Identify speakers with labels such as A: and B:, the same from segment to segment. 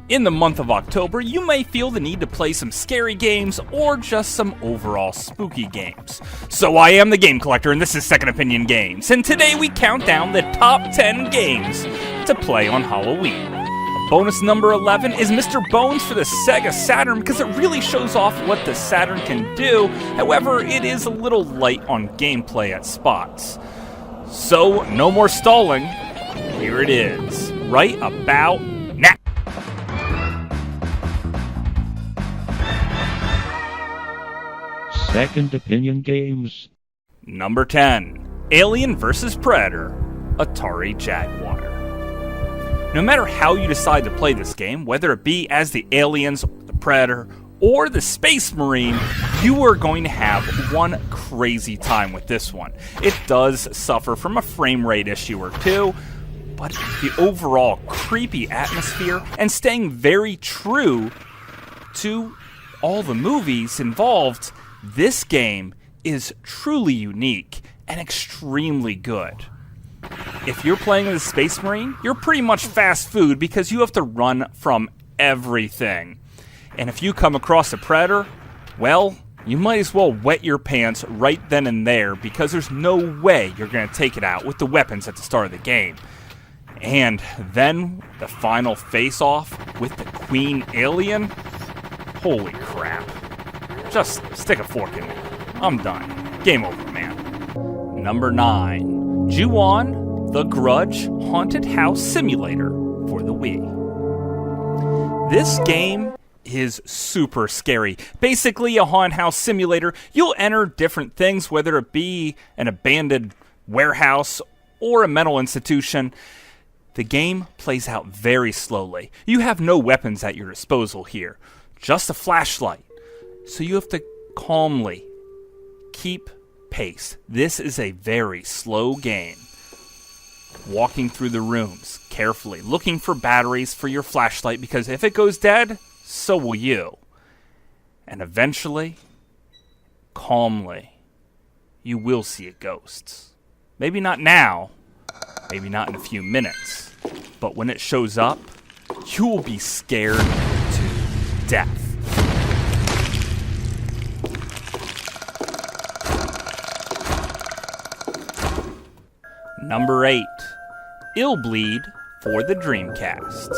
A: In the month of October, you may feel the need to play some scary games or just some overall spooky games. So I am the Game Collector, and this is Second Opinion Games, and today we count down the top 10 games to play on Halloween. Bonus number 11 is Mr. Bones for the Sega Saturn because it really shows off what the Saturn can do, however it is a little light on gameplay at spots. So, no more stalling, here it is, right about now.
B: Second Opinion Games.
A: Number 10, Alien vs. Predator, Atari Jaguar. No matter how you decide to play this game, whether it be as the aliens, the Predator, or the Space Marine, you are going to have one crazy time with this one. It does suffer from a frame rate issue or two, but the overall creepy atmosphere and staying very true to all the movies involved, this game is truly unique and extremely good. If you're playing as a Space Marine, you're pretty much fast food because you have to run from everything. And if you come across a Predator, well, you might as well wet your pants right then and there because there's no way you're going to take it out with the weapons at the start of the game. And then the final face-off with the Queen Alien, holy crap. Just stick a fork in it. I'm done. Game over, man. Number 9. Ju-On, the Grudge Haunted House Simulator for the Wii. This game is super scary. Basically a haunted house simulator. You'll enter different things, whether it be an abandoned warehouse or a mental institution. The game plays out very slowly. You have no weapons at your disposal here, just a flashlight. So you have to calmly keep pace. This is a very slow game. Walking through the rooms carefully, looking for batteries for your flashlight because if it goes dead, so will you. And eventually, calmly, you will see a ghost. Maybe not now, maybe not in a few minutes, but when it shows up, you will be scared to death. Number 8, Illbleed for the Dreamcast.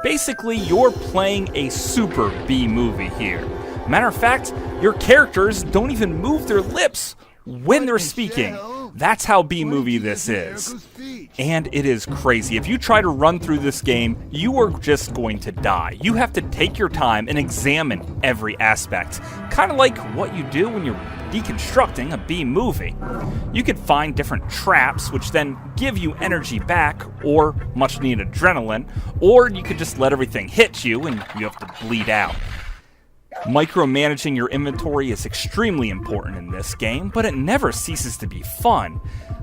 A: Basically, you're playing a super B movie here. Matter of fact, your characters don't even move their lips when they're speaking. That's how B movie this is. And it is crazy. If you try to run through this game, you are just going to die. You have to take your time and examine every aspect. Kind of like what you do when you're deconstructing a B movie. You could find different traps which then give you energy back or much needed adrenaline, or you could just let everything hit you and you have to bleed out. Micromanaging your inventory is extremely important in this game, but it never ceases to be fun.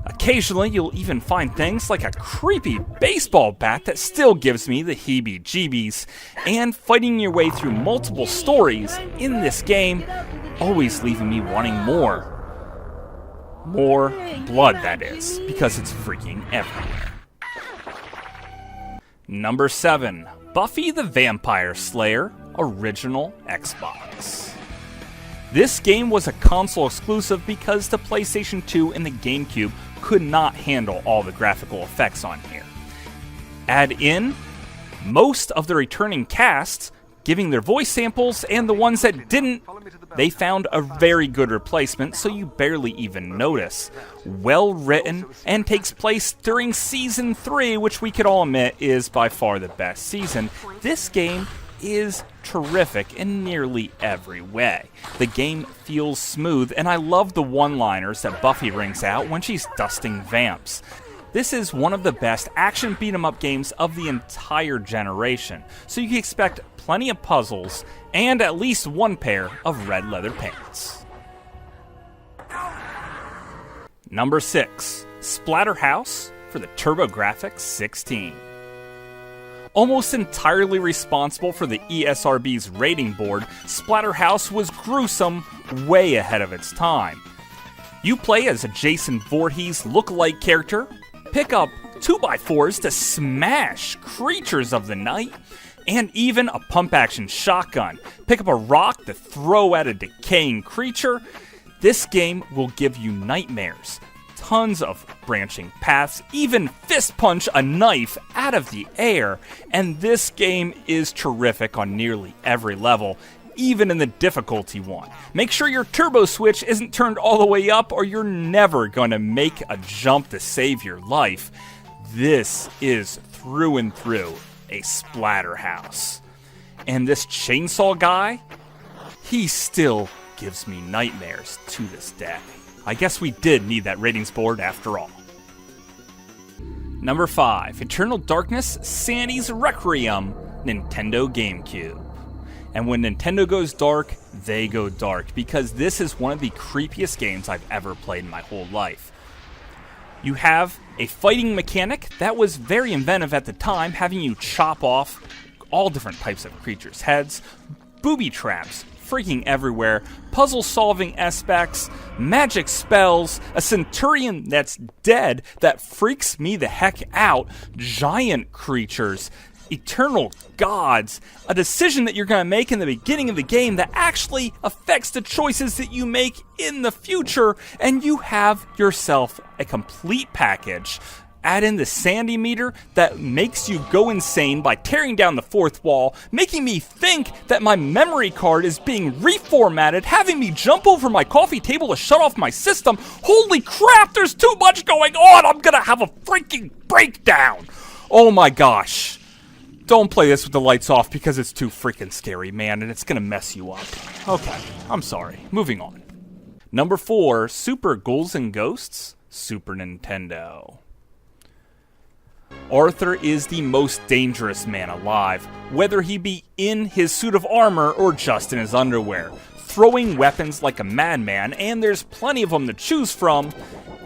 A: Occasionally, you'll even find things like a creepy baseball bat that still gives me the heebie-jeebies, and fighting your way through multiple stories in this game, always leaving me wanting more. More blood, that is, because it's freaking everywhere. Number 7, Buffy the Vampire Slayer, Original Xbox. This game was a console exclusive because the PlayStation 2 and the GameCube could not handle all the graphical effects on here. Add in most of the returning casts, giving their voice samples, and the ones that didn't, they found a very good replacement, so you barely even notice. Well written, and takes place during Season 3, which we could all admit is by far the best season. This game is terrific in nearly every way. The game feels smooth, and I love the one-liners that Buffy rings out when she's dusting vamps. This is one of the best action beat-em-up games of the entire generation, so you can expect plenty of puzzles and at least one pair of red leather pants. Number 6, Splatterhouse for the TurboGrafx 16. Almost entirely responsible for the ESRB's rating board, Splatterhouse was gruesome way ahead of its time. You play as a Jason Voorhees look-alike character, pick up 2x4s to smash creatures of the night, and even a pump-action shotgun. Pick up a rock to throw at a decaying creature. This game will give you nightmares. Tons of branching paths, even fist punch a knife out of the air, and this game is terrific on nearly every level, even in the difficulty one. Make sure your turbo switch isn't turned all the way up or you're never going to make a jump to save your life. This is through and through a Splatterhouse. And this chainsaw guy, he still gives me nightmares to this day. I guess we did need that ratings board after all. Number 5, Eternal Darkness, Sandy's Requiem, Nintendo GameCube. And when Nintendo goes dark, they go dark, because this is one of the creepiest games I've ever played in my whole life. You have a fighting mechanic that was very inventive at the time, having you chop off all different types of creatures' heads, booby traps freaking everywhere, puzzle-solving aspects, magic spells, a centurion that's dead that freaks me the heck out, giant creatures, eternal gods, a decision that you're going to make in the beginning of the game that actually affects the choices that you make in the future, and you have yourself a complete package. Add in the Sandy meter that makes you go insane by tearing down the fourth wall, making me think that my memory card is being reformatted, having me jump over my coffee table to shut off my system. Holy crap, there's too much going on! I'm gonna have a freaking breakdown! Oh my gosh. Don't play this with the lights off because it's too freaking scary, man, and it's gonna mess you up. Okay, I'm sorry. Moving on. Number 4, Super Ghouls and Ghosts, Super Nintendo. Arthur is the most dangerous man alive, whether he be in his suit of armor or just in his underwear, throwing weapons like a madman, and there's plenty of them to choose from.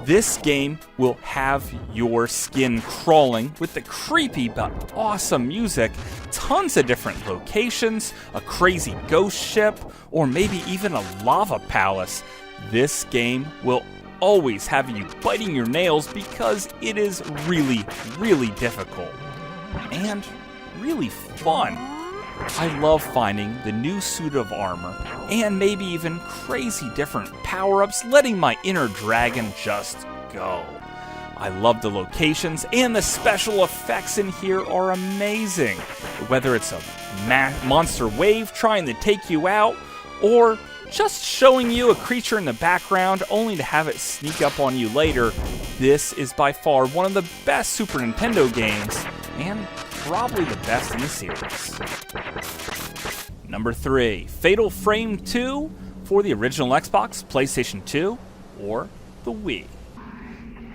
A: This game will have your skin crawling with the creepy but awesome music, tons of different locations, a crazy ghost ship, or maybe even a lava palace. This game will always have you biting your nails because it is really, really difficult and really fun. I love finding the new suit of armor and maybe even crazy different power-ups, letting my inner dragon just go. I love the locations, and the special effects in here are amazing. Whether it's a monster wave trying to take you out, or just showing you a creature in the background only to have it sneak up on you later, this is by far one of the best Super Nintendo games, and probably the best in the series. Number 3, Fatal Frame 2 for the original Xbox, PlayStation 2, or the Wii.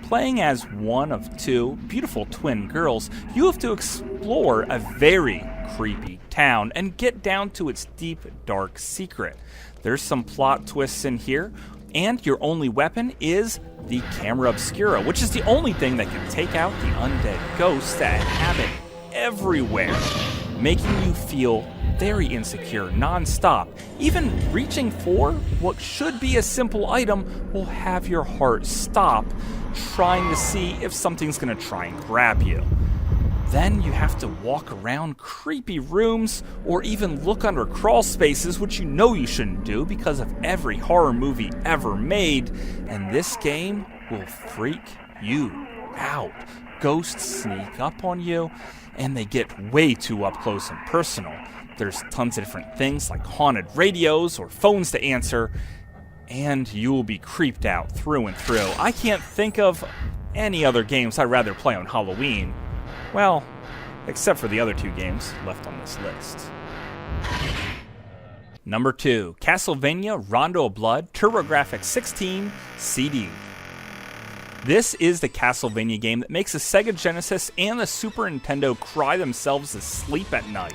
A: Playing as one of 2 beautiful twin girls, you have to explore a very creepy town and get down to its deep, dark secret. There's some plot twists in here, and your only weapon is the camera obscura, which is the only thing that can take out the undead ghosts that inhabit everywhere, making you feel very insecure non-stop. Even reaching for what should be a simple item will have your heart stop, trying to see if something's going to try and grab you. Then you have to walk around creepy rooms or even look under crawl spaces, which you know you shouldn't do because of every horror movie ever made, and this game will freak you out. Ghosts sneak up on you, and they get way too up close and personal. There's tons of different things like haunted radios or phones to answer, and you will be creeped out through and through. I can't think of any other games I'd rather play on Halloween. Well, except for the other 2 games left on this list. Number 2, Castlevania Rondo of Blood, TurboGrafx 16 CD. This is the Castlevania game that makes the Sega Genesis and the Super Nintendo cry themselves to sleep at night,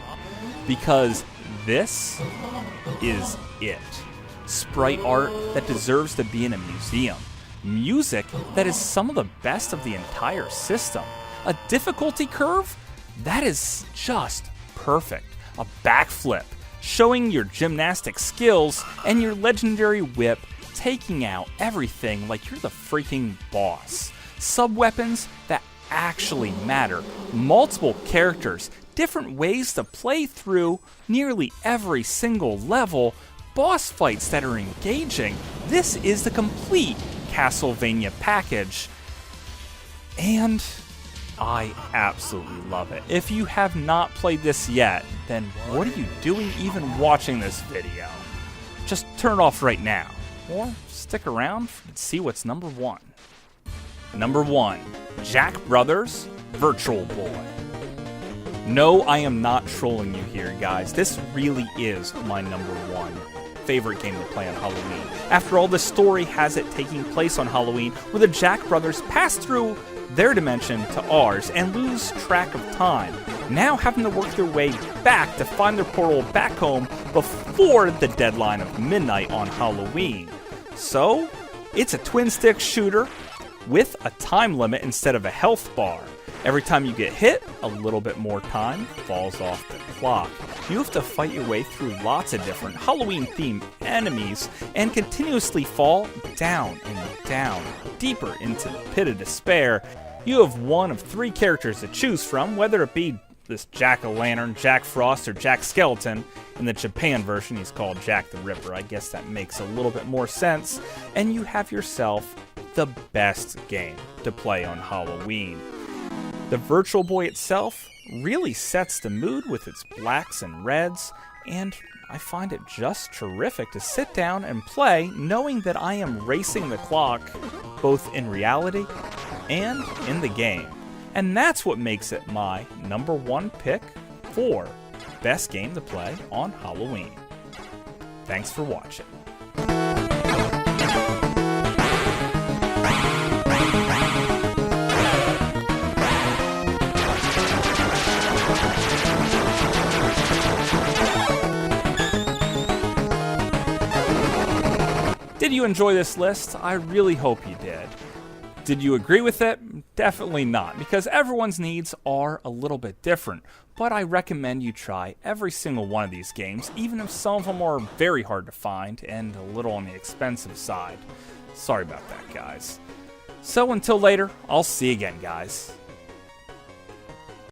A: because this is it. Sprite art that deserves to be in a museum. Music that is some of the best of the entire system. A difficulty curve that is just perfect. A backflip showing your gymnastic skills, and your legendary whip taking out everything like you're the freaking boss. Sub-weapons that actually matter. Multiple characters, different ways to play through nearly every single level, boss fights that are engaging. This is the complete Castlevania package. And I absolutely love it. If you have not played this yet, then what are you doing even watching this video? Just turn it off right now, or stick around and see what's number 1. Number 1, Jack Brothers Virtual Boy. No, I am not trolling you here, guys. This really is my number 1 favorite game to play on Halloween. After all, the story has it taking place on Halloween, where the Jack Brothers pass through their dimension to ours and lose track of time, now having to work their way back to find their portal back home before the deadline of midnight on Halloween. So, it's a twin-stick shooter with a time limit instead of a health bar. Every time you get hit, a little bit more time falls off the clock. You have to fight your way through lots of different Halloween-themed enemies and continuously fall down and down, deeper into the pit of despair. You have one of 3 characters to choose from, whether it be this Jack-o'-lantern, Jack Frost, or Jack Skeleton. In the Japan version, he's called Jack the Ripper. I guess that makes a little bit more sense. And you have yourself the best game to play on Halloween. The Virtual Boy itself really sets the mood with its blacks and reds, and I find it just terrific to sit down and play knowing that I am racing the clock both in reality and in the game. And that's what makes it my number 1 pick for best game to play on Halloween. Thanks for watching. Did you enjoy this list? I really hope you did. Did you agree with it? Definitely not, because everyone's needs are a little bit different. But I recommend you try every single one of these games, even if some of them are very hard to find and a little on the expensive side. Sorry about that, guys. So until later, I'll see you again, guys.